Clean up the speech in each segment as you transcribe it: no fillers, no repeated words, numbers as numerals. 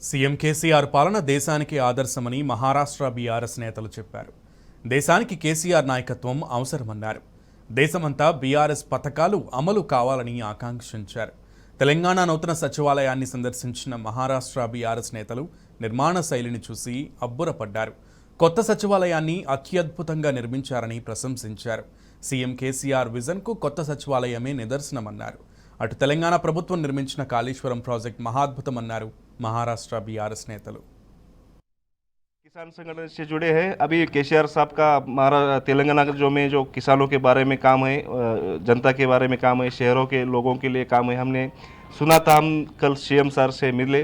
CM KCR పాలన దేశానికి ఆదర్శమని Maharashtra BRS నేతలు చెప్పారు. దేశానికి కేసీఆర్ నాయకత్వం అవసరమన్నారు. దేశమంతా బీఆర్ఎస్ పథకాలు అమలు కావాలని ఆకాంక్షించారు. తెలంగాణ నూతన సచివాలయాన్ని సందర్శించిన మహారాష్ట్ర బీఆర్ఎస్ నేతలు నిర్మాణ శైలిని చూసి అబ్బురపడ్డారు. కొత్త సచివాలయాన్ని అత్యద్భుతంగా నిర్మించారని ప్రశంసించారు. సీఎం కేసీఆర్ విజన్కు కొత్త సచివాలయమే నిదర్శనమన్నారు. అటు తెలంగాణ ప్రభుత్వం నిర్మించిన కాళేశ్వరం ప్రాజెక్ట్ మహాద్భుతమన్నారు महाराष्ट्र बीआरएस नेतलू। किसान संगठन से जुड़े हैं। अभी केसीआर साहब का तेलंगाना जो किसानों के बारे में काम है, जनता के बारे में काम है, शहरों के लोगों के लिए काम है। हमने सुना था, हम कल सीएम सर से मिले।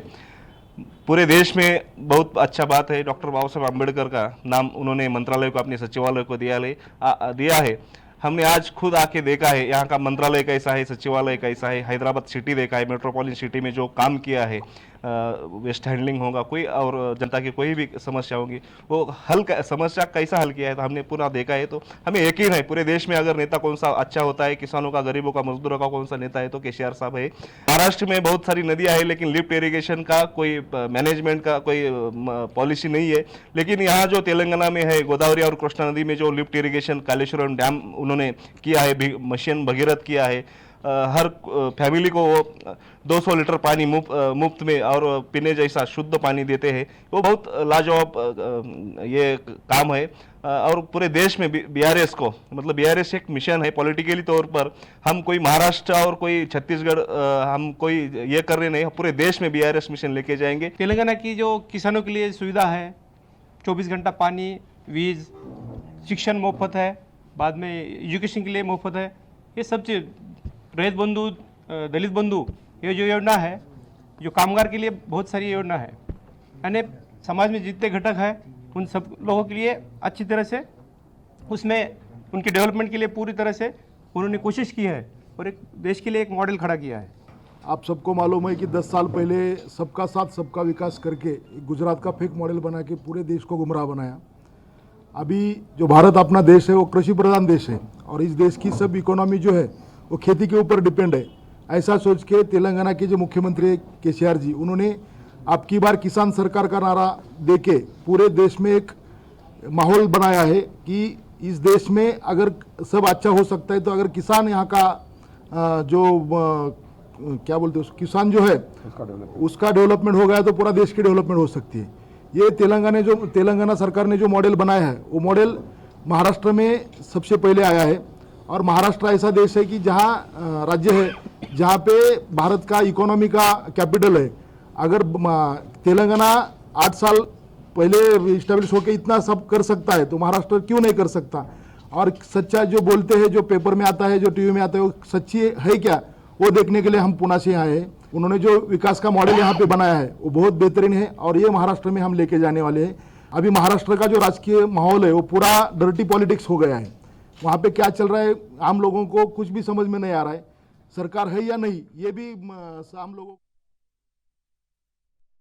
पूरे देश में बहुत अच्छा बात है, डॉक्टर बाबा साहब अम्बेडकर का नाम उन्होंने मंत्रालय को, अपने सचिवालय को दिया है। हमने आज खुद आके देखा है यहाँ का मंत्रालय कैसा है, सचिवालय कैसा है, हैदराबाद सिटी देखा है, मेट्रोपॉलिटन सिटी में जो काम किया है, वेस्ट हैंडलिंग होगा कोई और जनता की कोई भी समस्या होगी वो समस्या कैसा हल किया है तो हमने पूरा देखा है। तो हमें यकीन है पूरे देश में अगर नेता कौन सा अच्छा होता है, किसानों का, गरीबों का, मजदूरों का कौन सा नेता है तो केसीआर साहब है। महाराष्ट्र में बहुत सारी नदियां है लेकिन लिफ्ट इरिगेशन का कोई मैनेजमेंट का कोई पॉलिसी नहीं है। लेकिन यहाँ जो तेलंगाना में है, गोदावरी और कृष्णा नदी में जो लिफ्ट इरिगेशन कालेश्वरम डैम उन्होंने किया है, मिशन भगीरथ किया है। हर फैमिली को 200 लीटर पानी मुफ्त में और पीने जैसा शुद्ध पानी देते हैं। वो बहुत लाजवाब ये काम है। और पूरे देश में बीआरएस को, मतलब बीआरएस एक मिशन है पॉलिटिकली तौर पर। हम कोई महाराष्ट्र और कोई छत्तीसगढ़ हम कोई ये कर रहे नहीं, पूरे देश में बीआरएस मिशन लेके जाएंगे। तेलंगाना की जो किसानों के लिए सुविधा है, 24 घंटा पानी, वीज, शिक्षण मुफ्त है, बाद में एजुकेशन के लिए मुफ्त है। ये सब चीज़, रैत बंधु, दलित बंधु, ये जो योजना है, जो कामगार के लिए बहुत सारी योजना है, यानी समाज में जितने घटक हैं उन सब लोगों के लिए अच्छी तरह से उसमें उनके डेवलपमेंट के लिए पूरी तरह से उन्होंने कोशिश की है और एक देश के लिए एक मॉडल खड़ा किया है। आप सबको मालूम है कि 10 साल पहले सबका साथ सबका विकास करके गुजरात का फेक मॉडल बना के पूरे देश को गुमराह बनाया। अभी जो भारत अपना देश है वो कृषि प्रधान देश है और इस देश की सब इकोनॉमी जो है वो खेती के ऊपर डिपेंड है। ऐसा सोच के तेलंगाना के जो मुख्यमंत्री केसीआर जी, उन्होंने अब की बार किसान सरकार का नारा देके पूरे देश में एक माहौल बनाया है कि इस देश में अगर सब अच्छा हो सकता है तो अगर किसान यहाँ का जो क्या बोलते हैं, किसान जो है उसका डेवलपमेंट हो गया तो पूरा देश की डेवलपमेंट हो सकती है। ये तेलंगाना सरकार ने जो मॉडल बनाया है वो मॉडल महाराष्ट्र में सबसे पहले आया है। और महाराष्ट्र ऐसा देश है कि जहाँ राज्य है जहाँ पे भारत का इकोनॉमी का कैपिटल है। अगर तेलंगाना 8 साल पहले इस्टेब्लिश होकर इतना सब कर सकता है तो महाराष्ट्र क्यों नहीं कर सकता। और सच्चा जो बोलते हैं, जो पेपर में आता है, जो टीवी में आता है, वो सच्ची है क्या, वो देखने के लिए हम पुणे से आए हैं। उन्होंने जो विकास का मॉडल यहाँ पे बनाया है वो बहुत बेहतरीन है और ये महाराष्ट्र में हम लेके जाने वाले हैं। अभी महाराष्ट्र का जो राजकीय माहौल है वो पूरा डर्टी पॉलिटिक्स हो गया है। वहाँ पे क्या चल रहा है आम लोगों को कुछ भी समझ में नहीं आ रहा है। सरकार है या नहीं ये भी आम लोगों